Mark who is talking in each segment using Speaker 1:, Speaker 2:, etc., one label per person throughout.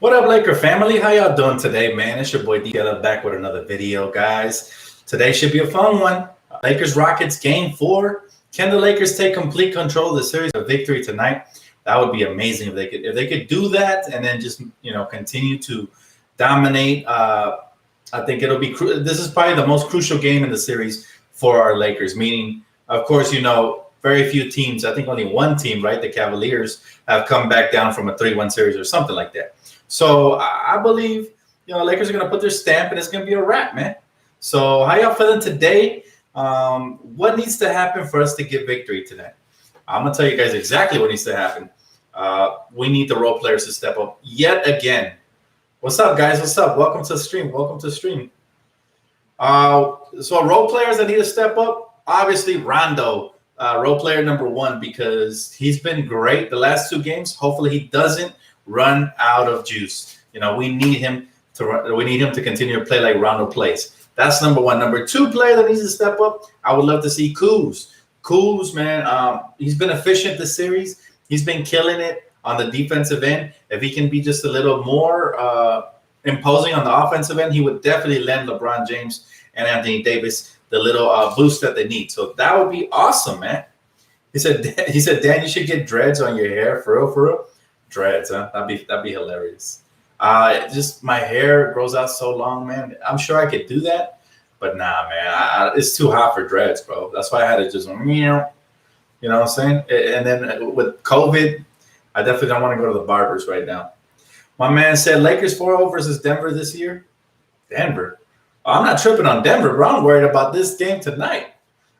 Speaker 1: What up, Laker family? How y'all doing today, man? It's your boy DL back with another video, guys. Today should be a fun one. Lakers Rockets game 4. Can the Lakers take complete control of the series, a victory tonight? That would be amazing if they could do that and then just continue to dominate. I think it'll be. This is probably the most crucial game in the series for our Lakers. Meaning, of course, very few teams. I think only one team, right? The Cavaliers have come back down from a 3-1 series or something like that. So I believe Lakers are gonna put their stamp and it's gonna be a wrap, man. So how y'all feeling today? What needs to happen for us to get victory tonight? I'm gonna tell you guys exactly what needs to happen. We need the role players to step up yet again. What's up, guys? What's up? Welcome to the stream. Welcome to the stream. So role players that need to step up, obviously Rondo, role player number 1, because he's been great the last 2 games. Hopefully he doesn't run out of juice. We need him to continue to play like Rondo plays. That's number 1. Number 2 player that needs to step up, I would love to see Kuz. Kuz, man, he's been efficient this series. He's been killing it on the defensive end. If he can be just a little more imposing on the offensive end, he would definitely lend LeBron James and Anthony Davis the little boost that they need. So that would be awesome, man. He said, Dan, you should get dreads on your hair, for real. Dreads, huh? That'd be hilarious. Just my hair grows out so long, man. I'm sure I could do that, but nah, man, it's too hot for dreads, bro. That's why I had to just, you know what I'm saying? And then with COVID, I definitely don't want to go to the barbers right now. My man said Lakers 4-0 versus Denver this year. Denver. I'm not tripping on Denver, bro. I'm worried about this game tonight.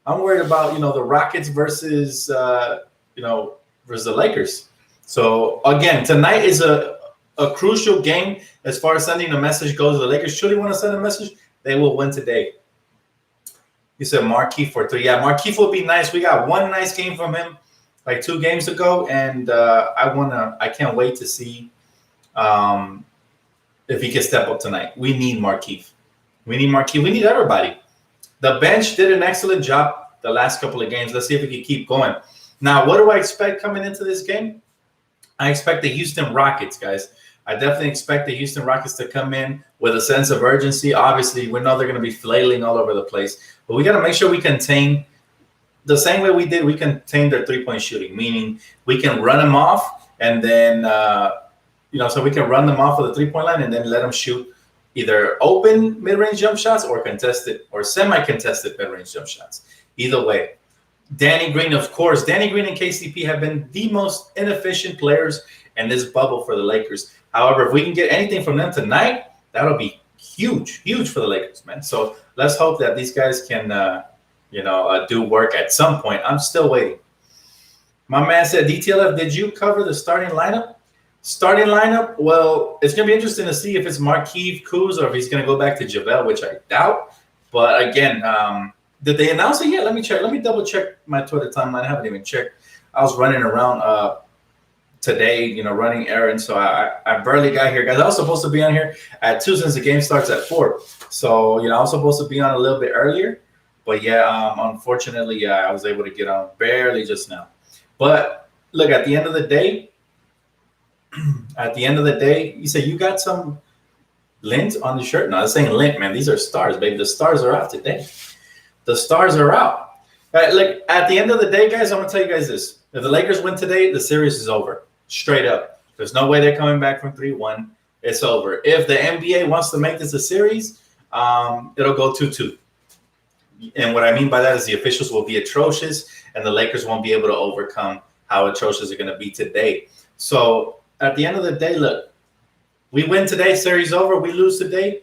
Speaker 1: I'm worried about, the Rockets versus the Lakers. So again, tonight is a crucial game as far as sending a message goes. If the Lakers truly want to send a message, they will win today. You said Markieff for 3. Yeah, Markieff will be nice. We got one nice game from him like 2 games ago, and I can't wait to see if he can step up tonight. We need Markieff. We need everybody. The bench did an excellent job the last couple of games. Let's see if we can keep going. Now, what do I expect coming into this game? I expect the Houston Rockets, guys. I definitely expect the Houston Rockets to come in with a sense of urgency. Obviously, we know they're going to be flailing all over the place, but we got to make sure we contain the same way we contain their 3-point shooting, meaning we can run them off and then, so we can run them off of the 3-point line and then let them shoot either open mid-range jump shots or contested or semi-contested mid-range jump shots. Either way. Danny Green, of course. Danny Green and KCP have been the most inefficient players in this bubble for the Lakers. However, if we can get anything from them tonight, that'll be huge for the Lakers, man. So let's hope that these guys can, do work at some point. I'm still waiting. My man said, DTLF, did you cover the starting lineup? Starting lineup, well, it's going to be interesting to see if it's Markieff, Kuz, or if he's going to go back to JaVale, which I doubt. But again, did they announce it yet? Let me check. Let me double check my Twitter timeline. I haven't even checked. I was running around today, running errands. So I barely got here, guys. I was supposed to be on here at 2 since the game starts at 4. So, I was supposed to be on a little bit earlier. But yeah, unfortunately, I was able to get on barely just now. But look, at the end of the day, you say you got some lint on the shirt. No, this ain't lint, man. These are stars, baby. The stars are out today. The stars are out. Like at the end of the day, guys, I'm gonna tell you guys this: if the Lakers win today, the series is over, straight up. There's no way they're coming back from 3-1. It's over. If the NBA wants to make this a series, it'll go 2-2. And what I mean by that is the officials will be atrocious, and the Lakers won't be able to overcome how atrocious they're going to be today. So at the end of the day, look, we win today, series over. We lose today,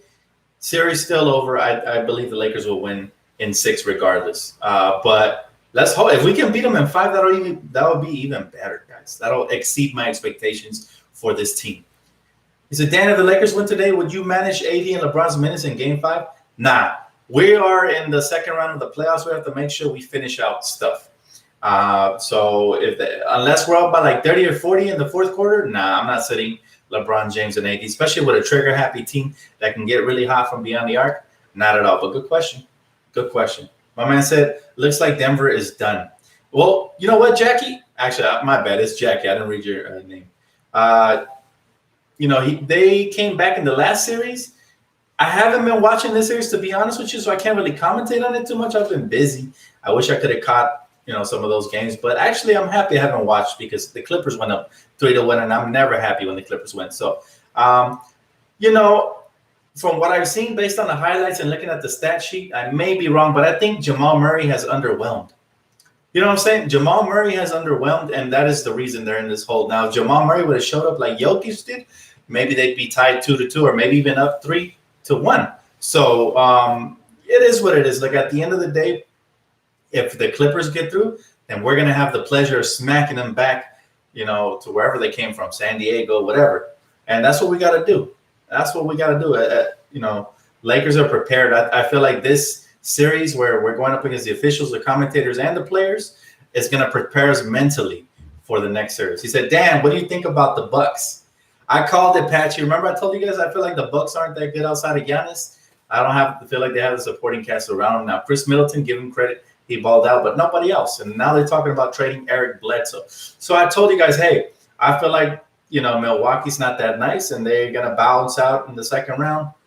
Speaker 1: series still over. I believe the Lakers will win in 6 regardless. But let's hope if we can beat them in 5, that'll be even better, guys. That'll exceed my expectations for this team. He said, Dan, if the Lakers win today, would you manage AD and LeBron's minutes in Game 5? Nah. We are in the second round of the playoffs. We have to make sure we finish out stuff. So unless we're up by like 30 or 40 in the fourth quarter, nah, I'm not sitting LeBron James and AD, especially with a trigger-happy team that can get really hot from beyond the arc. Not at all. But good question. Good question. My man said, looks like Denver is done. Well, you know what, Jackie? Actually, my bad. It's Jackie. I didn't read your name. they came back in the last series. I haven't been watching this series, to be honest with you, so I can't really commentate on it too much. I've been busy. I wish I could have caught, some of those games. But actually, I'm happy I haven't watched because the Clippers went up 3-1, and I'm never happy when the Clippers win. So, you know, from what I've seen based on the highlights and looking at the stat sheet, I may be wrong, but I think Jamal Murray has underwhelmed. You know what I'm saying? Jamal Murray has underwhelmed, and that is the reason they're in this hole. Now, if Jamal Murray would have showed up like Jokic did, maybe they'd be tied 2-2 or maybe even up 3-1. So it is what it is. Like, at the end of the day, if the Clippers get through, then we're going to have the pleasure of smacking them back, to wherever they came from, San Diego, whatever. And that's what we got to do. That's what we got to do. Lakers are prepared. I feel like this series where we're going up against the officials, the commentators, and the players is going to prepare us mentally for the next series. He said, Dan, what do you think about the Bucks? I called it, Patchy. Remember I told you guys I feel like the Bucks aren't that good outside of Giannis? I don't have to feel like they have the supporting cast around them. Now, Chris Middleton, give him credit. He balled out, but nobody else. And now they're talking about trading Eric Bledsoe. So I told you guys, hey, I feel like, Milwaukee's not that nice, and they're going to bounce out in the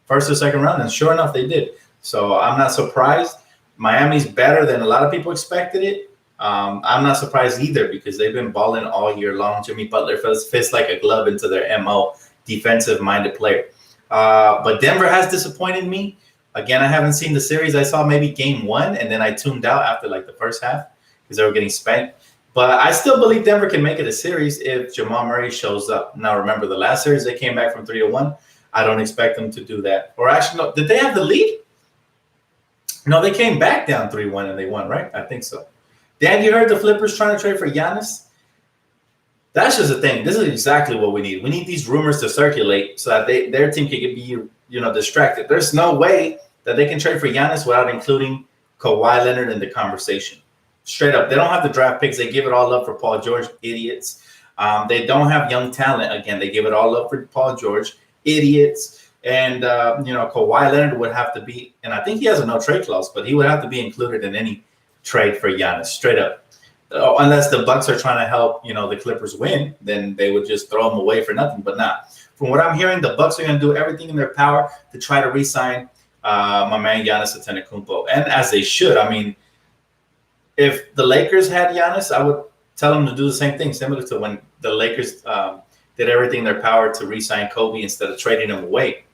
Speaker 1: first or second round. And sure enough, they did. So I'm not surprised. Miami's better than a lot of people expected it. I'm not surprised either because they've been balling all year long. Jimmy Butler fits like a glove into their MO, defensive-minded player. But Denver has disappointed me. Again, I haven't seen the series. I saw maybe game one, and then I tuned out after like the first half because they were getting spanked. But I still believe Denver can make it a series if Jamal Murray shows up. Now, remember, the last series, they came back from 3-1. I don't expect them to do that. Or actually, no, did they have the lead? No, they came back down 3-1 and they won, right? I think so. Dan, you heard the Flippers trying to trade for Giannis? That's just the thing. This is exactly what we need. We need these rumors to circulate so that their team can be, distracted. There's no way that they can trade for Giannis without including Kawhi Leonard in the conversation. Straight up. They don't have the draft picks. They give it all up for Paul George. Idiots. They don't have young talent. Again, they give it all up for Paul George. Idiots. And, Kawhi Leonard would have to be, and I think he has a no-trade clause, but he would have to be included in any trade for Giannis, straight up. Unless the Bucks are trying to help, the Clippers win, then they would just throw him away for nothing. But not. From what I'm hearing, the Bucks are going to do everything in their power to try to re-sign my man Giannis Antetokounmpo, and as they should. I mean, if the Lakers had Giannis, I would tell them to do the same thing, similar to when the Lakers did everything in their power to re-sign Kobe instead of trading him away,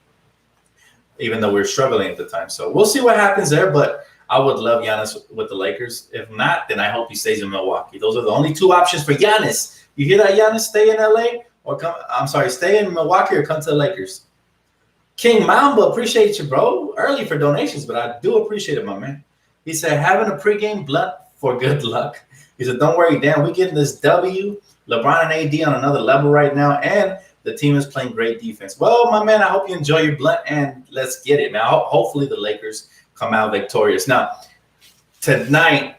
Speaker 1: even though we were struggling at the time. So we'll see what happens there, but I would love Giannis with the Lakers. If not, then I hope he stays in Milwaukee. Those are the only two options for Giannis. You hear that, Giannis? Stay in LA stay in Milwaukee or come to the Lakers. King Mamba, appreciate you, bro. Early for donations, but I do appreciate it, my man. He said, having a pregame blunt for good luck. He said, don't worry, Dan, we're getting this W. LeBron and AD on another level right now, and the team is playing great defense. Well, my man, I hope you enjoy your blunt, and let's get it. Now, hopefully the Lakers come out victorious. Now, tonight,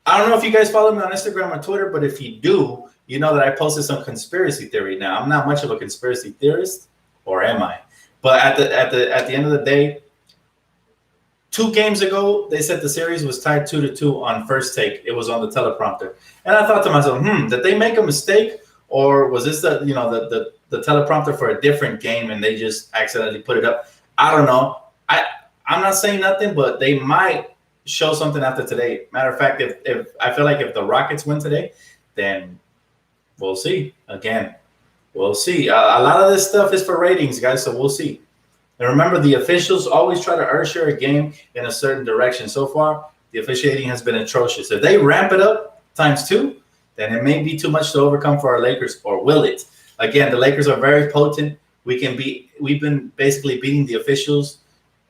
Speaker 1: I don't know if you guys follow me on Instagram or Twitter, but if you do, you know that I posted some conspiracy theory. Now, I'm not much of a conspiracy theorist, or am I? But at the end of the day, 2 games ago, they said the series was tied 2-2 on First Take. It was on the teleprompter. And I thought to myself, did they make a mistake? Or was this the teleprompter for a different game and they just accidentally put it up? I don't know. I'm not saying nothing, but they might show something after today. Matter of fact, if I feel like if the Rockets win today, then we'll see. Again, we'll see. A lot of this stuff is for ratings, guys, so we'll see. And remember, the officials always try to usher a game in a certain direction. So far, the officiating has been atrocious. If they ramp it up ×2, then it may be too much to overcome for our Lakers, or will it? Again, the Lakers are very potent. We've been basically beating the officials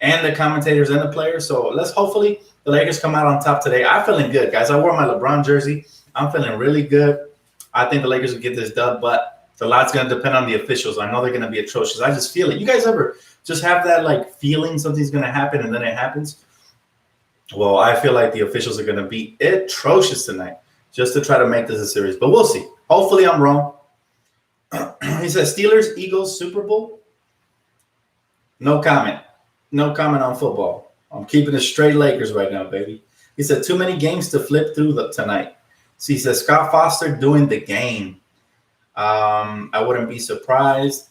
Speaker 1: and the commentators and the players. So hopefully the Lakers come out on top today. I'm feeling good, guys. I wore my LeBron jersey. I'm feeling really good. I think the Lakers will get this dub, but a lot's going to depend on the officials. I know they're going to be atrocious. I just feel it. You guys ever just have that feeling something's going to happen and then it happens? Well, I feel like the officials are going to be atrocious tonight just to try to make this a series. But we'll see. Hopefully I'm wrong. He says Steelers, Eagles, Super Bowl. No comment. No comment on football. I'm keeping it straight Lakers right now, baby. He said too many games to flip through tonight. So he says Scott Foster doing the game. I wouldn't be surprised.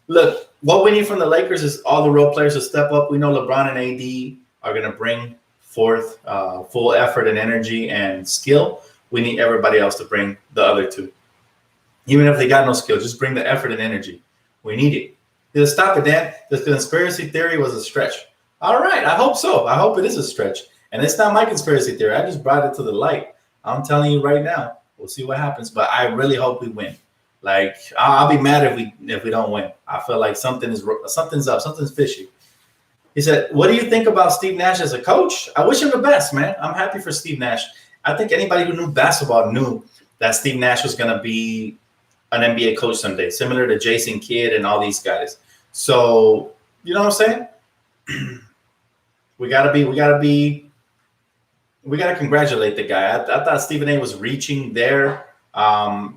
Speaker 1: Look, what we need from the Lakers is all the role players to step up. We know LeBron and AD are going to bring forth full effort and energy and skill. We need everybody else to bring the other two. Even if they got no skill, just bring the effort and energy. We need it. Just stop it, Dan. The conspiracy theory was a stretch. All right, I hope so. I hope it is a stretch. And it's not my conspiracy theory. I just brought it to the light. I'm telling you right now. We'll see what happens, but I really hope we win. Like, I'll be mad if we don't win. I feel like something's up, something's fishy. He said, "What do you think about Steve Nash as a coach?" I wish him the best, man. I'm happy for Steve Nash. I think anybody who knew basketball knew that Steve Nash was going to be an NBA coach someday, similar to Jason Kidd and all these guys. So, you know what I'm saying? We gotta congratulate the guy. I thought Stephen A was reaching there.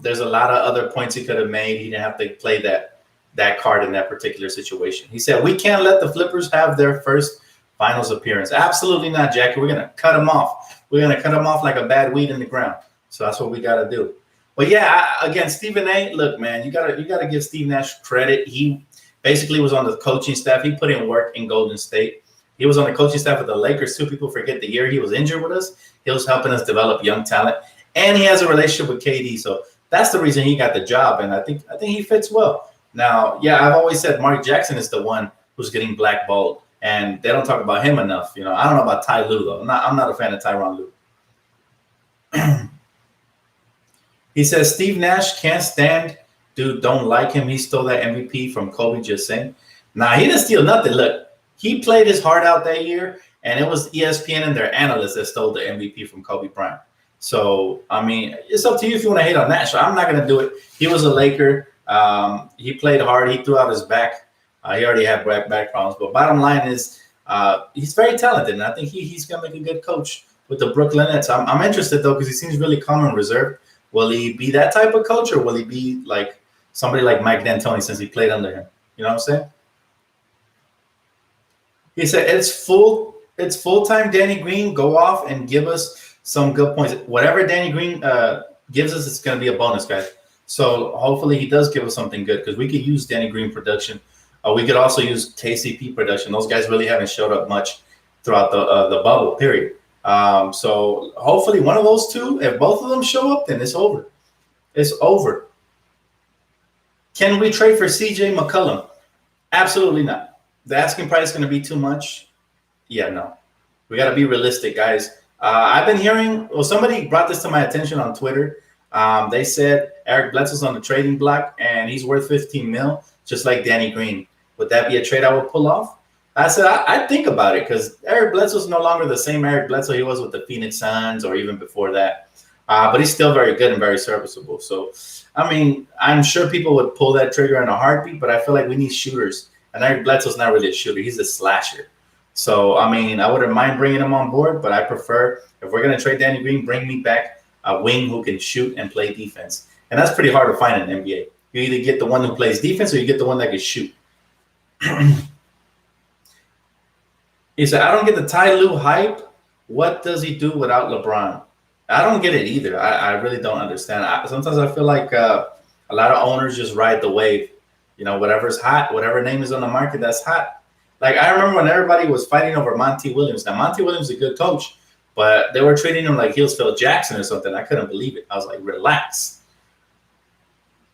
Speaker 1: There's a lot of other points he could have made. He didn't have to play that card in that particular situation. He said, "We can't let the Flippers have their first finals appearance." Absolutely not, Jackie. We're going to cut them off. We're going to cut them off like a bad weed in the ground. So that's what we got to do. But yeah, again, Stephen A, look, man, you gotta give Steve Nash credit. He basically was on the coaching staff. He put in work in Golden State. He was on the coaching staff of the Lakers too. People forget the year he was injured with us. He was helping us develop young talent. And he has a relationship with KD. So that's the reason he got the job. And I think he fits well. Now, yeah, I've always said Mark Jackson is the one who's getting blackballed. And they don't talk about him enough. You know, I don't know about Ty Lue, though. I'm not a fan of Tyronn Lue. He says, Steve Nash can't stand. Dude, don't like him. He stole that MVP from Kobe, just saying. Nah, he didn't steal nothing. Look, he played his heart out that year. And it was ESPN and their analysts that stole the MVP from Kobe Bryant. So, I mean, it's up to you if you want to hate on that. So I'm not going to do it. He was a Laker. He played hard. He threw out his back. He already had back problems. But bottom line is he's very talented. And I think he's going to make a good coach with the Brooklyn Nets. I'm interested, though, because he seems really calm and reserved. Will he be that type of coach, or will he be like somebody like Mike D'Antoni since he played under him? You know what I'm saying? He said, it's full-time Danny Green. Go off and give us some good points. Whatever Danny Green gives us, it's going to be a bonus, guys. So hopefully he does give us something good, because we could use Danny Green production. We could also use KCP production. Those guys really haven't showed up much throughout the bubble, period. So hopefully one of those two, if both of them show up, then it's over. It's over. Can we trade for CJ McCollum? Absolutely not. The asking price is going to be too much. Yeah, no. We got to be realistic, guys. I've been hearing, well, somebody brought this to my attention on Twitter. They said Eric Bledsoe's on the trading block and he's worth $15 million, just like Danny Green. Would that be a trade I would pull off? I said, I'd think about it, because Eric Bledsoe's no longer the same Eric Bledsoe he was with the Phoenix Suns or even before that. But he's still very good and very serviceable. So, I mean, I'm sure people would pull that trigger in a heartbeat, but I feel like we need shooters. And Eric Bledsoe's not really a shooter. He's a slasher. So, I mean, I wouldn't mind bringing him on board, but I prefer, if we're going to trade Danny Green, bring me back a wing who can shoot and play defense. And that's pretty hard to find in the NBA. You either get the one who plays defense or you get the one that can shoot. He said, I don't get the Ty Lue hype. What does he do without LeBron? I don't get it either. I really don't understand. Sometimes I feel like a lot of owners just ride the wave. You know, whatever's hot, whatever name is on the market that's hot. Like, I remember when everybody was fighting over Monty Williams. Now, Monty Williams is a good coach, but they were treating him like he was Phil Jackson or something. I couldn't believe it. I was like, relax.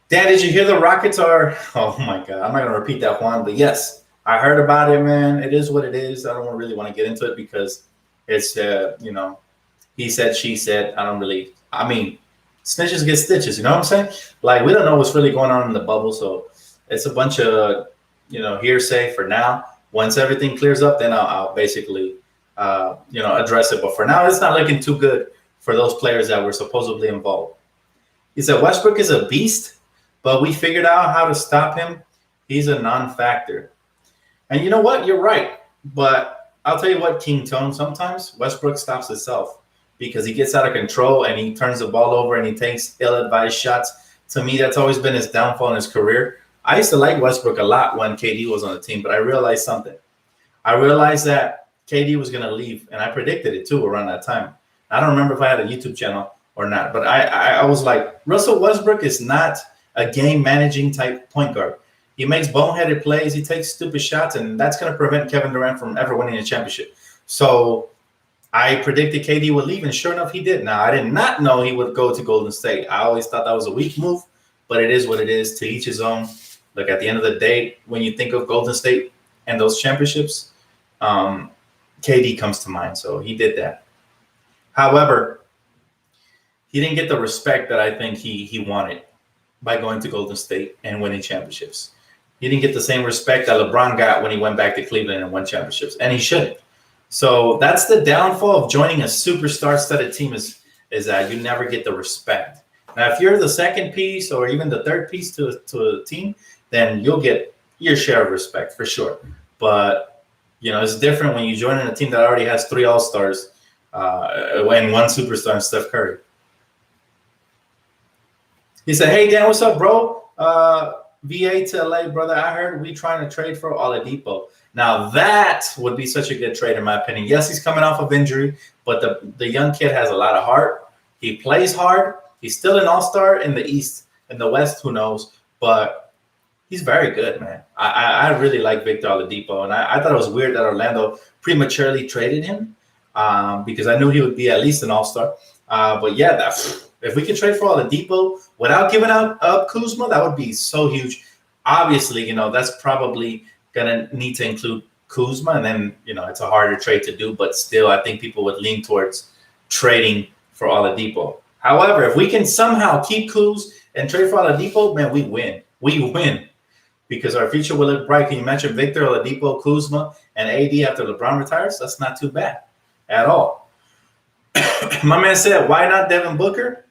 Speaker 1: Dad, did you hear the Rockets are – oh, my God. I'm not going to repeat that, Juan, but yes. I heard about it, man. It is what it is. I don't really want to get into it because it's, you know, he said, she said. I mean, snitches get stitches. You know what I'm saying? Like, we don't know what's really going on in the bubble. So it's a bunch of, you know, hearsay for now. Once everything clears up, then I'll basically, you know, address it. But for now, it's not looking too good for those players that were supposedly involved. He said, Westbrook is a beast, but we figured out how to stop him. He's a non-factor. And you know what? You're right. But I'll tell you what, King Tone, sometimes Westbrook stops himself because he gets out of control and he turns the ball over and he takes ill-advised shots. To me, that's always been his downfall in his career. I used to like Westbrook a lot when KD was on the team, but I realized something. I realized that KD was going to leave, and I predicted it too around that time. I don't remember if I had a YouTube channel or not, but I was like, Russell Westbrook is not a game-managing type point guard. He makes boneheaded plays. He takes stupid shots, and that's going to prevent Kevin Durant from ever winning a championship. So I predicted KD would leave, and sure enough, he did. Now, I did not know he would go to Golden State. I always thought that was a weak move, but it is what it is. To each his own. Look, at the end of the day, when you think of Golden State and those championships, KD comes to mind. So he did that. However, he didn't get the respect that I think he wanted by going to Golden State and winning championships. He didn't get the same respect that LeBron got when he went back to Cleveland and won championships, and he shouldn't. So that's the downfall of joining a superstar-studded team is that you never get the respect. Now, if you're the second piece or even the third piece to a team, then you'll get your share of respect for sure. But, it's different when you join in a team that already has 3 All-Stars and 1 superstar in Steph Curry. He said, hey, Dan, what's up, bro? VA to LA, brother. I heard we trying to trade for Oladipo. Now, that would be such a good trade, in my opinion. Yes, he's coming off of injury, but the young kid has a lot of heart. He plays hard. He's still an all-star in the East. In the West, who knows? But he's very good, man. I really like Victor Oladipo, and I thought it was weird that Orlando prematurely traded him because I knew he would be at least an all-star. But, yeah, if we could trade for Oladipo without giving up Kuzma, that would be so huge. Obviously, that's probably going to need to include Kuzma, and then, it's a harder trade to do. But still, I think people would lean towards trading for Oladipo. However, if we can somehow keep Kuz and trade for Oladipo, man, we win. We win because our future will look bright. Can you mention Victor Oladipo, Kuzma, and AD after LeBron retires? That's not too bad at all. My man said, why not Devin Booker?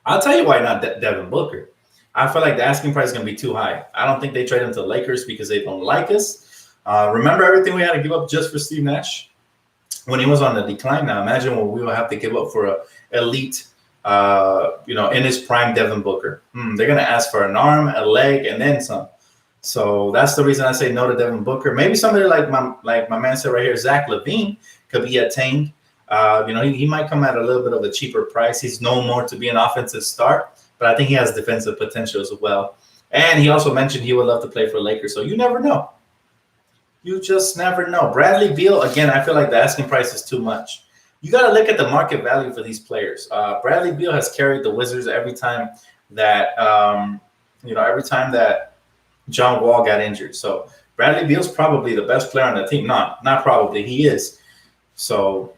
Speaker 1: I'll tell you why not Devin Booker. I feel like the asking price is going to be too high. I don't think they trade him to the Lakers because they don't like us. Remember everything we had to give up just for Steve Nash when he was on the decline? Now imagine what we will have to give up for an elite, in his prime Devin Booker. They're going to ask for an arm, a leg, and then some. So that's the reason I say no to Devin Booker. Maybe somebody like my man said right here, Zach LaVine, could be attained. He might come at a little bit of a cheaper price. He's known more to be an offensive star, but I think he has defensive potential as well. And he also mentioned he would love to play for Lakers. So you never know. You just never know. Bradley Beal, again, I feel like the asking price is too much. You got to look at the market value for these players. Bradley Beal has carried the Wizards every time that John Wall got injured. So Bradley Beal's probably the best player on the team. Not probably. He is. So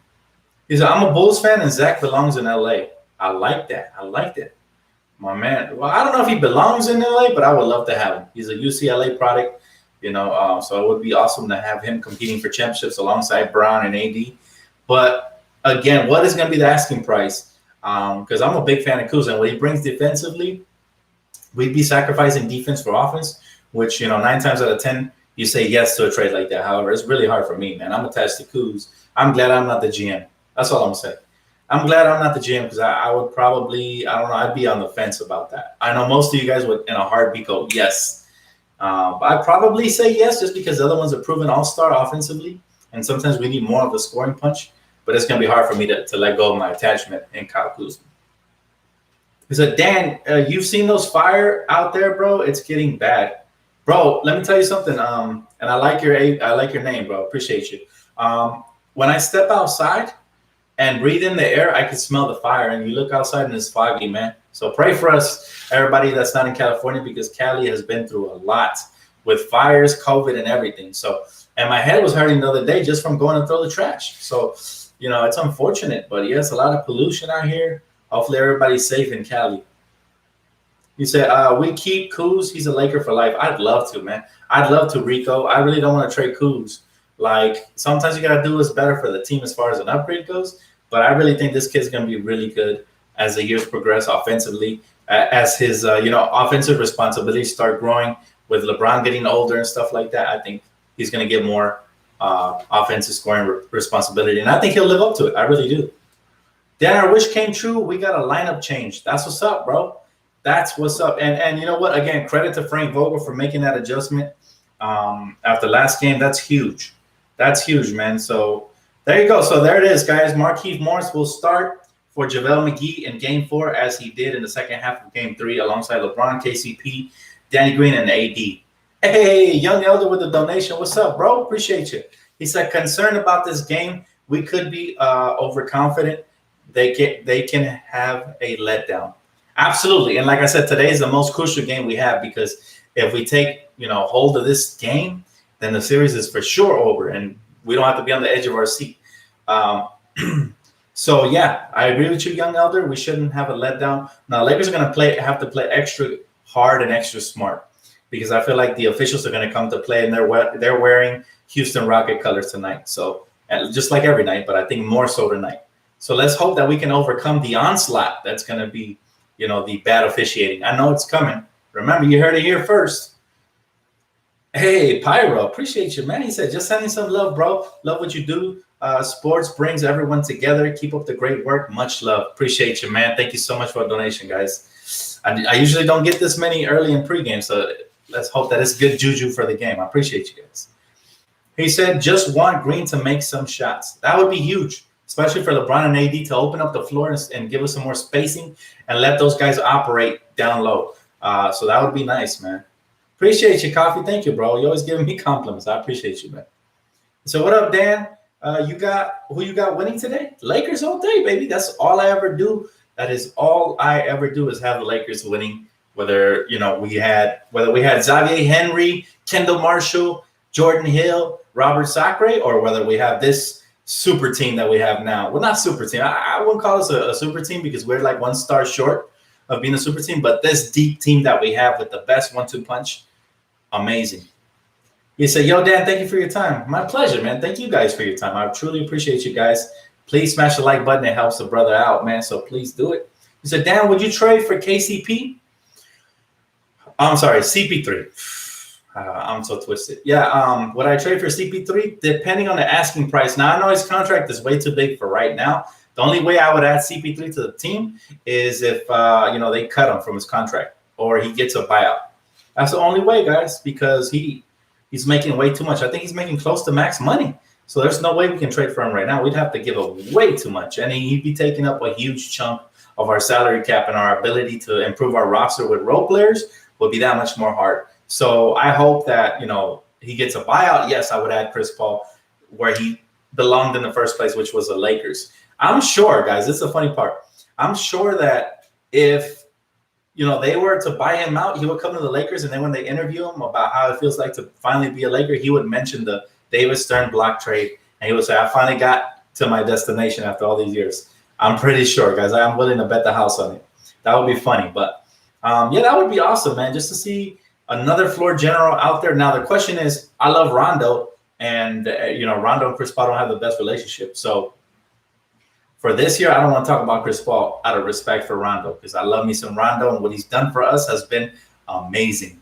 Speaker 1: he said, I'm a Bulls fan and Zach belongs in LA. I like that. My man. Well, I don't know if he belongs in LA, but I would love to have him. He's a UCLA product, so it would be awesome to have him competing for championships alongside Brown and AD. But again, what is going to be the asking price? Because I'm a big fan of Kuzma. What he brings defensively, we'd be sacrificing defense for offense, which, 9 times out of 10, you say yes to a trade like that. However, it's really hard for me, man. I'm attached to Kuz. I'm glad I'm not the GM. That's all I'm saying. I'm glad I'm not the GM because I would probably, I'd be on the fence about that. I know most of you guys would in a heartbeat go, yes. But I'd probably say yes just because the other ones are proven all-star offensively. And sometimes we need more of a scoring punch. But it's going to be hard for me to let go of my attachment in Kyle Kuzma. He said, Dan, you've seen those fire out there, bro. It's getting bad. Bro, let me tell you something. And I like your name, bro. Appreciate you. When I step outside and breathe in the air, I can smell the fire. And you look outside and it's foggy, man. So pray for us, everybody that's not in California, because Cali has been through a lot with fires, COVID, and everything. And my head was hurting the other day just from going to throw the trash. So, it's unfortunate. But, yes, a lot of pollution out here. Hopefully everybody's safe in Cali. You said, we keep Kuz. He's a Laker for life. I'd love to, man. I'd love to, Rico. I really don't want to trade Kuz. Like, sometimes you got to do what's better for the team as far as an upgrade goes. But I really think this kid's going to be really good as the years progress offensively, as his, offensive responsibilities start growing with LeBron getting older and stuff like that. I think he's going to get more offensive scoring responsibility. And I think he'll live up to it. I really do. Dan, our wish came true. We got a lineup change. That's what's up, bro. That's what's up. And you know what? Again, credit to Frank Vogel for making that adjustment after last game. That's huge. That's huge, man. So there you go. So there it is, guys. Markieff Morris will start for JaVale McGee in Game 4 as he did in the second half of Game 3 alongside LeBron, KCP, Danny Green and AD. Hey, Young Elder with the donation. What's up, bro? Appreciate you. He said, concerned about this game. We could be overconfident. They can have a letdown. Absolutely. And like I said, today is the most crucial game we have, because if we take, hold of this game, then the series is for sure over and we don't have to be on the edge of our seat. So yeah, I agree with you, Young Elder. We shouldn't have a letdown. Now, Lakers are going to have to play extra hard and extra smart, because I feel like the officials are going to come to play, and they're wearing Houston Rocket colors tonight. So, and just like every night, but I think more so tonight. So let's hope that we can overcome the onslaught that's going to be, the bad officiating. I know it's coming. Remember, you heard it here first. Hey, Pyro, appreciate you, man. He said, just sending some love, bro. Love what you do. Sports brings everyone together. Keep up the great work. Much love. Appreciate you, man. Thank you so much for a donation, guys. I usually don't get this many early in pregame, so let's hope that it's good juju for the game. I appreciate you guys. He said, just want Green to make some shots. That would be huge, especially for LeBron and AD to open up the floor and give us some more spacing and let those guys operate down low. So that would be nice, man. Appreciate you, Coffee. Thank you, bro. You're always giving me compliments. I appreciate you, man. So what up, Dan? Who you got winning today? Lakers all day, baby. That's all I ever do. That is all I ever do, is have the Lakers winning. Whether we had Xavier Henry, Kendall Marshall, Jordan Hill, Robert Sacre, or whether we have this super team that we have now. Well, not super team. I wouldn't call us a super team, because we're like one star short of being a super team. But this deep team that we have with the best 1-2 punch, amazing. You say, yo, Dan, thank you for your time. My pleasure, man. Thank you guys for your time. I truly appreciate you guys. Please smash the like button. It helps the brother out, man. So please do it. You said, Dan, would you trade for KCP? I'm sorry, CP3. I'm so twisted. Yeah, would I trade for CP3? Depending on the asking price. Now, I know his contract is way too big for right now. The only way I would add CP3 to the team is if, they cut him from his contract or he gets a buyout. That's the only way, guys, because he's making way too much. I think he's making close to max money. So there's no way we can trade for him right now. We'd have to give up way too much. And he'd be taking up a huge chunk of our salary cap, and our ability to improve our roster with role players would be that much more hard. So I hope that, he gets a buyout. Yes, I would add Chris Paul where he belonged in the first place, which was the Lakers. I'm sure, guys, this is the funny part. I'm sure that if they were to buy him out, he would come to the Lakers, and then when they interview him about how it feels like to finally be a Laker, he would mention the David Stern block trade, and he would say, I finally got to my destination after all these years. I'm pretty sure, guys. I'm willing to bet the house on it. That would be funny. But, that would be awesome, man, just to see another floor general out there. Now, the question is, I love Rondo, and, Rondo and Chris Paul don't have the best relationship. So for this year, I don't want to talk about Chris Paul out of respect for Rondo, because I love me some Rondo, and what he's done for us has been amazing.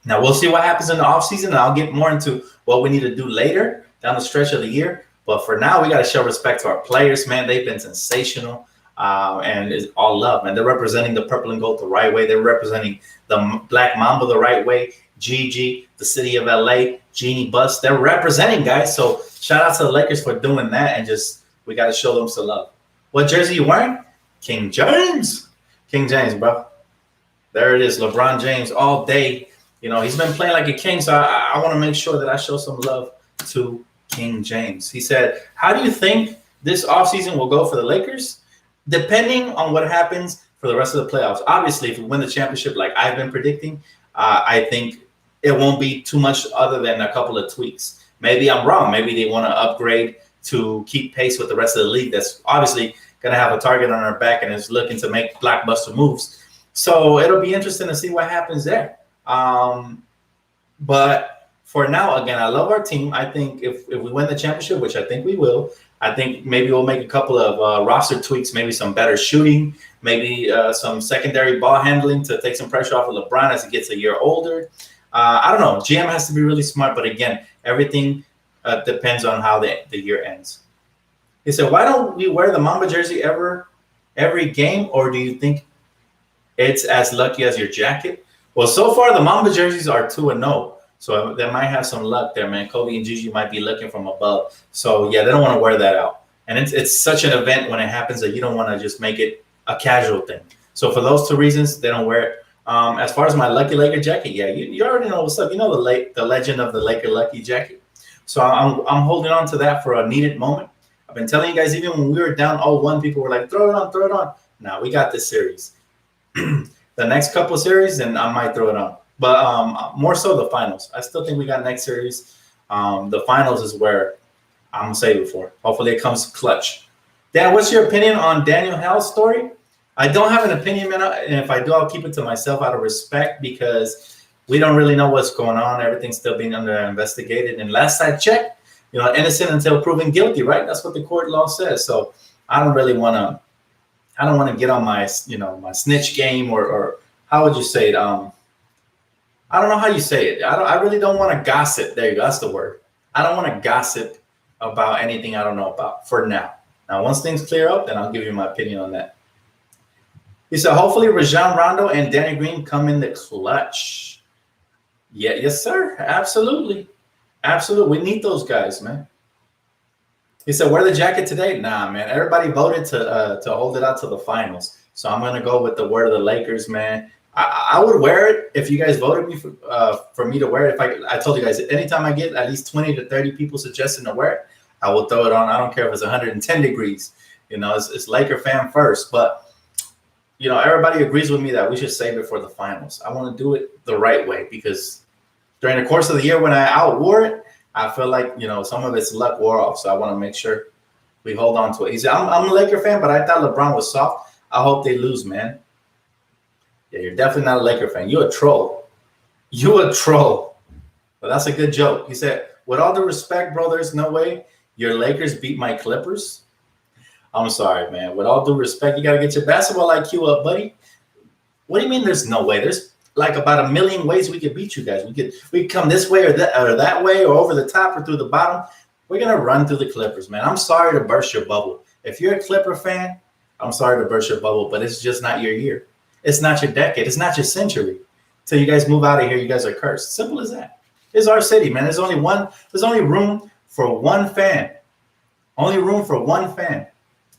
Speaker 1: Now, we'll see what happens in the offseason, and I'll get more into what we need to do later down the stretch of the year. But for now, we got to show respect to our players, man. They've been sensational, and it's all love, man. They're representing the purple and gold the right way. They're representing the Black Mamba the right way. Gigi, the city of LA, Jeannie Buss. They're representing, guys. So shout out to the Lakers for doing that, and we got to show them some love. What jersey you wearing? King James. King James, bro. There it is. LeBron James all day. He's been playing like a king, so I want to make sure that I show some love to King James. He said, how do you think this offseason will go for the Lakers? Depending on what happens for the rest of the playoffs. Obviously, if we win the championship like I've been predicting, I think it won't be too much other than a couple of tweaks. Maybe I'm wrong. Maybe they want to upgrade to keep pace with the rest of the league that's obviously going to have a target on our back and is looking to make blockbuster moves. So it'll be interesting to see what happens there. But for now, again, I love our team. I think if we win the championship, which I think we will, I think maybe we'll make a couple of roster tweaks, maybe some better shooting, maybe some secondary ball handling to take some pressure off of LeBron as he gets a year older. I don't know. GM has to be really smart. But again, everything depends on how the year ends. He said, why don't we wear the Mamba jersey every game? Or do you think it's as lucky as your jacket? Well, so far, the Mamba jerseys are 2-0. So they might have some luck there, man. Kobe and Gigi might be looking from above. So, yeah, they don't want to wear that out. And it's such an event when it happens that you don't want to just make it a casual thing. So for those two reasons, they don't wear it. As far as my Lucky Laker jacket, yeah, you already know what's up. You know the legend of the Laker Lucky jacket. So I'm holding on to that for a needed moment. I've been telling you guys, even when we were down 0-1, people were like, throw it on, throw it on. Now we got this series. The next couple series, and I might throw it on. But more so the finals. I still think we got next series. The finals is where I'm going to save it for. Hopefully it comes clutch. Dan, what's your opinion on Daniel Hell's story? I don't have an opinion, man, and if I do, I'll keep it to myself out of respect because we don't really know what's going on. Everything's still being investigated. And last I checked, innocent until proven guilty, right? That's what the court law says. So I don't really want to. I don't want to get on my, my snitch game or how would you say it? I don't know how you say it. I really don't want to gossip. There you go. That's the word. I don't want to gossip about anything I don't know about for now. Now, once things clear up, then I'll give you my opinion on that. He said, hopefully Rajon Rondo and Danny Green come in the clutch. Yeah, yes, sir. Absolutely. Absolutely. We need those guys, man. He said, wear the jacket today? Nah, man. Everybody voted to hold it out to the finals. So I'm going to go with the word of the Lakers, man. I would wear it if you guys voted me for me to wear it. If I told you guys, anytime I get at least 20 to 30 people suggesting to wear it, I will throw it on. I don't care if it's 110 degrees. It's Laker fan first. But everybody agrees with me that we should save it for the finals. I want to do it the right way because during the course of the year when I outwore it, I feel like, some of its luck wore off. So I want to make sure we hold on to it. He said, I'm a Laker fan, but I thought LeBron was soft. I hope they lose, man. Yeah, you're definitely not a Laker fan. You're a troll. You a troll. But that's a good joke. He said, with all due respect, bro, there's no way your Lakers beat my Clippers. I'm sorry, man. With all due respect, you got to get your basketball IQ up, buddy. What do you mean there's no way? There's like about a million ways we could beat you guys. We could come this way or that way or over the top or through the bottom. We're going to run through the Clippers, man. I'm sorry to burst your bubble. If you're a Clipper fan, I'm sorry to burst your bubble, but it's just not your year. It's not your decade. It's not your century. Till you guys move out of here, you guys are cursed. Simple as that. It's our city, man. There's only room for one fan. Only room for one fan.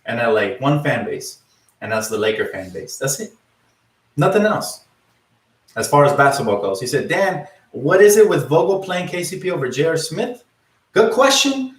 Speaker 1: And LA, one fan base. And that's the Laker fan base. That's it. Nothing else. As far as basketball goes. He said, Dan, what is it with Vogel playing KCP over J.R. Smith? Good question.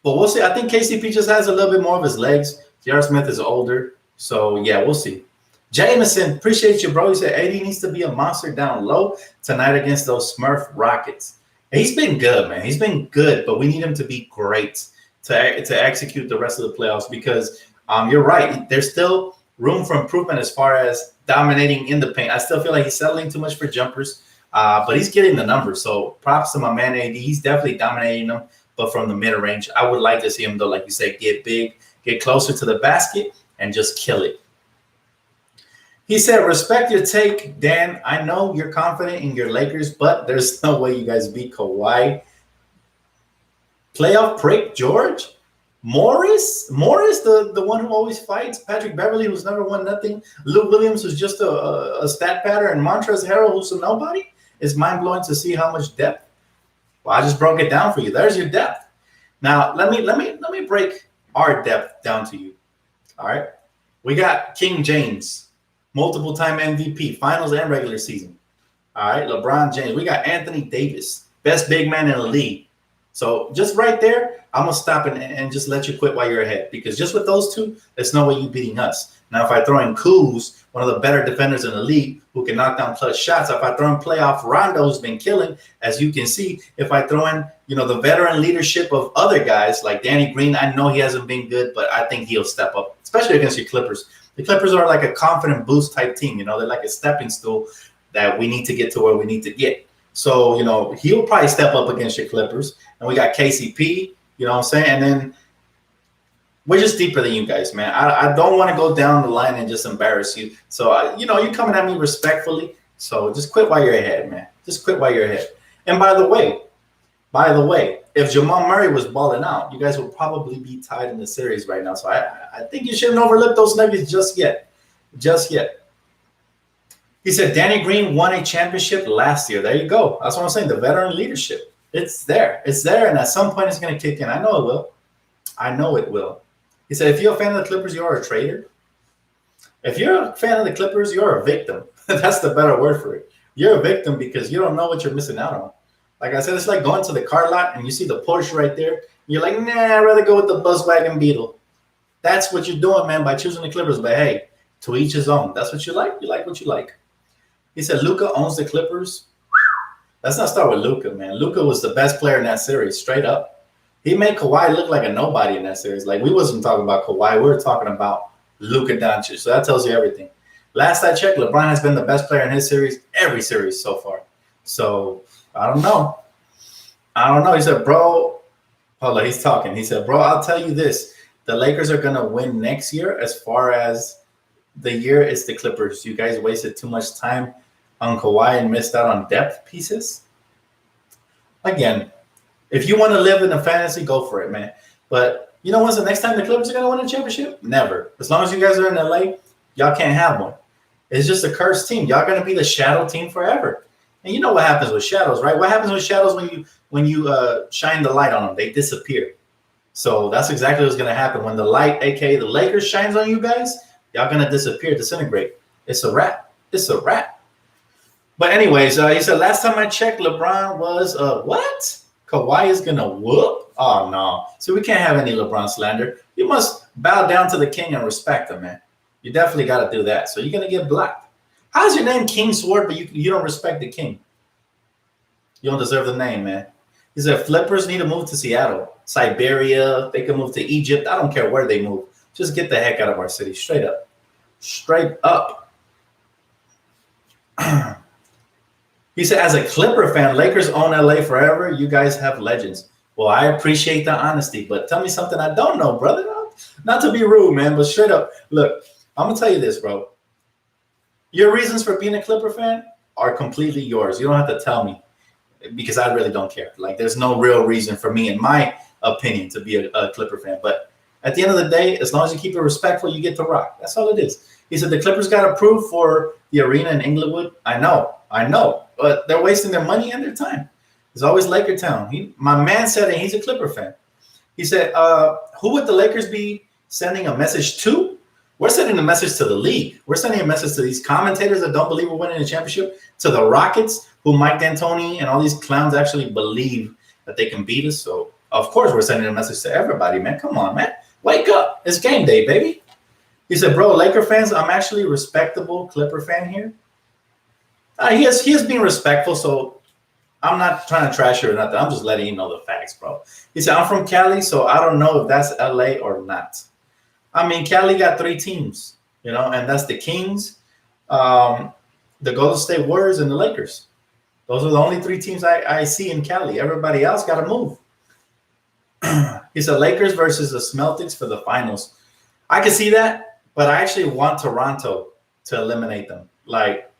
Speaker 1: But we'll see. I think KCP just has a little bit more of his legs. J.R. Smith is older. So, yeah, we'll see. Jameson, appreciate you, bro. He said, AD needs to be a monster down low tonight against those Smurf Rockets. He's been good, man. He's been good, but we need him to be great to execute the rest of the playoffs because you're right. There's still room for improvement as far as dominating in the paint. I still feel like he's settling too much for jumpers, but he's getting the numbers. So props to my man AD. He's definitely dominating them, but from the mid-range. I would like to see him, though, like you said, get big, get closer to the basket, and just kill it. He said, respect your take, Dan. I know you're confident in your Lakers, but there's no way you guys beat Kawhi. Playoff prick, George? Morris, the one who always fights. Patrick Beverly, who's never won nothing. Lou Williams, who's just a stat patter. And Montrezl Harrell, who's a nobody. It's mind-blowing to see how much depth. Well, I just broke it down for you. There's your depth. Now, let me break our depth down to you. All right? We got King James. Multiple-time MVP, finals and regular season. All right, LeBron James. We got Anthony Davis, best big man in the league. So just right there, I'm going to stop and just let you quit while you're ahead because just with those two, there's no way you're beating us. Now, if I throw in Kuz, one of the better defenders in the league who can knock down clutch shots, if I throw in playoff Rondo, who's been killing, as you can see, if I throw in, the veteran leadership of other guys like Danny Green, I know he hasn't been good, but I think he'll step up, especially against your Clippers. The Clippers are like a confident boost type team. They're like a stepping stool that we need to get to where we need to get. So, he'll probably step up against your Clippers. And we got KCP, you know what I'm saying? And then we're just deeper than you guys, man. I don't want to go down the line and just embarrass you. So, you're coming at me respectfully. So just quit while you're ahead, man. Just quit while you're ahead. And by the way, if Jamal Murray was balling out, you guys will probably be tied in the series right now. So I think you shouldn't overlook those Nuggets just yet. Just yet. He said Danny Green won a championship last year. There you go. That's what I'm saying. The veteran leadership. It's there. It's there. And at some point it's going to kick in. I know it will. I know it will. He said, if you're a fan of the Clippers, you're a traitor. If you're a fan of the Clippers, you're a victim. That's the better word for it. You're a victim because you don't know what you're missing out on. Like I said, it's like going to the car lot and you see the Porsche right there. You're like, nah, I'd rather go with the Volkswagen Beetle. That's what you're doing, man, by choosing the Clippers. But hey, to each his own. That's what you like. You like what you like. He said Luka owns the Clippers. Let's not start with Luka, man. Luka was the best player in that series, straight up. He made Kawhi look like a nobody in that series. Like, we wasn't talking about Kawhi. We were talking about Luka Doncic. So that tells you everything. Last I checked, LeBron has been the best player in his series, every series so far. So, I don't know. He said, bro, hold on, he's talking. He said, bro, I'll tell you this. The Lakers are going to win next year. As far as the year, it's the Clippers. You guys wasted too much time on Kawhi and missed out on depth pieces. Again, if you want to live in a fantasy, go for it, man. But you know when's the next time the Clippers are going to win a championship? Never. As long as you guys are in LA, y'all can't have one. It's just a cursed team. Y'all going to be the shadow team forever. And you know what happens with shadows, right? What happens with shadows when you shine the light on them? They disappear. So that's exactly what's going to happen. When the light, a.k.a. the Lakers, shines on you guys, y'all going to disappear, disintegrate. It's a wrap. It's a wrap. But anyways, he said, last time I checked, LeBron was, what? Kawhi is going to whoop? Oh, no. So we can't have any LeBron slander. You must bow down to the king and respect him, man. You definitely got to do that. So you're going to get blocked. How's your name King Sword, but you don't respect the king? You don't deserve the name, man. He said, flippers need to move to Seattle, Siberia. They can move to Egypt. I don't care where they move. Just get the heck out of our city. Straight up. Straight up. He said, as a Clipper fan, Lakers own LA forever. You guys have legends. Well, I appreciate the honesty, but tell me something I don't know, brother. Not to be rude, man, but straight up. Look, I'm going to tell you this, bro. Your reasons for being a Clipper fan are completely yours. You don't have to tell me because I really don't care. Like, there's no real reason for me, in my opinion, to be a Clipper fan. But at the end of the day, as long as you keep it respectful, you get to rock. That's all it is. He said the Clippers got approved for the arena in Inglewood. I know. But they're wasting their money and their time. It's always Laker town. My man said it. He's a Clipper fan. He said, who would the Lakers be sending a message to? We're sending a message to the league. We're sending a message to these commentators that don't believe we're winning a championship, to the Rockets, who Mike D'Antoni and all these clowns actually believe that they can beat us. So, of course, we're sending a message to everybody, man. Come on, man. Wake up. It's game day, baby. He said, bro, Laker fans, I'm actually a respectable Clipper fan here. He has been respectful, so I'm not trying to trash you or nothing. I'm just letting you know the facts, bro. He said, I'm from Cali, so I don't know if that's LA or not. I mean, Cali got 3 teams, and that's the Kings, the Golden State Warriors, and the Lakers. Those are the only 3 teams I see in Cali. Everybody else got to move. He said Lakers versus the Celtics for the finals. I can see that, but I actually want Toronto to eliminate them. Like,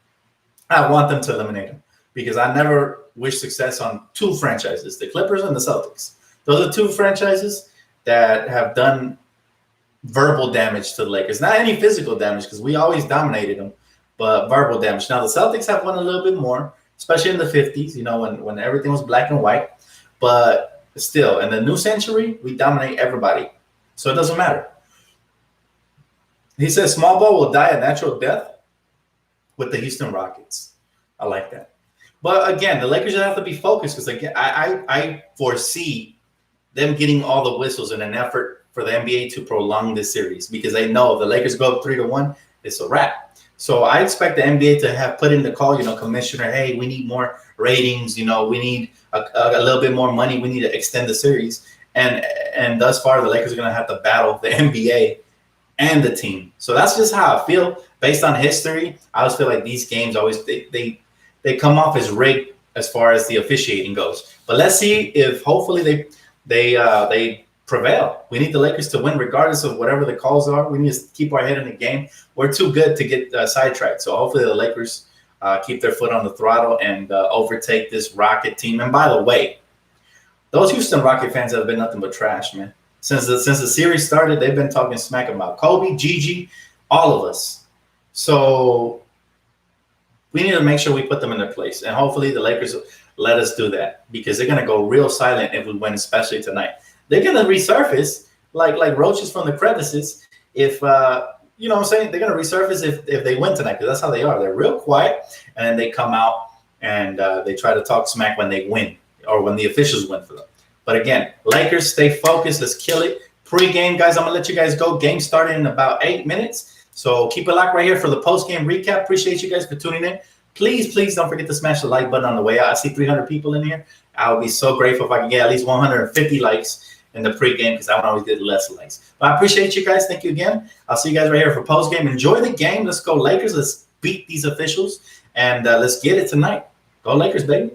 Speaker 1: I want them to eliminate them because I never wish success on 2 franchises, the Clippers and the Celtics. Those are 2 franchises that have done verbal damage to the Lakers. Not any physical damage because we always dominated them, but verbal damage. Now, the Celtics have won a little bit more, especially in the 50s, when everything was black and white. But still, in the new century, we dominate everybody. So it doesn't matter. He says small ball will die a natural death with the Houston Rockets. I like that. But again, the Lakers just have to be focused because again, I foresee them getting all the whistles in an effort for the NBA to prolong this series because they know if the Lakers go up 3-1, it's a wrap. So I expect the NBA to have put in the call, commissioner, hey, we need more ratings, we need a little bit more money, we need to extend the series. And thus far, the Lakers are going to have to battle the NBA and the team. So that's just how I feel. Based on history, I always feel like these games always they come off as rigged as far as the officiating goes. But let's see if hopefully they prevail. We need the Lakers to win regardless of whatever the calls are. We need to keep our head in the game. We're too good to get sidetracked. So hopefully the Lakers keep their foot on the throttle and overtake this Rocket team. And by the way, those Houston Rocket fans have been nothing but trash, man. Since the series started, they've been talking smack about Kobe, Gigi, all of us. So we need to make sure we put them in their place. And hopefully the Lakers let us do that because they're going to go real silent if we win, especially tonight. They're going to resurface like roaches from the crevices if you know what I'm saying? They're going to resurface if they win tonight, because that's how they are. They're real quiet, and then they come out and they try to talk smack when they win or when the officials win for them. But again, Lakers, stay focused. Let's kill it. Pre-game, guys, I'm going to let you guys go. Game started in about 8 minutes. So keep it locked right here for the post-game recap. Appreciate you guys for tuning in. Please, please don't forget to smash the like button on the way out. I see 300 people in here. I would be so grateful if I can get at least 150 likes in the pregame, because I would always get less likes. But I appreciate you guys. Thank you again. I'll see you guys right here for postgame. Enjoy the game. Let's go Lakers. Let's beat these officials, and let's get it tonight. Go Lakers, baby.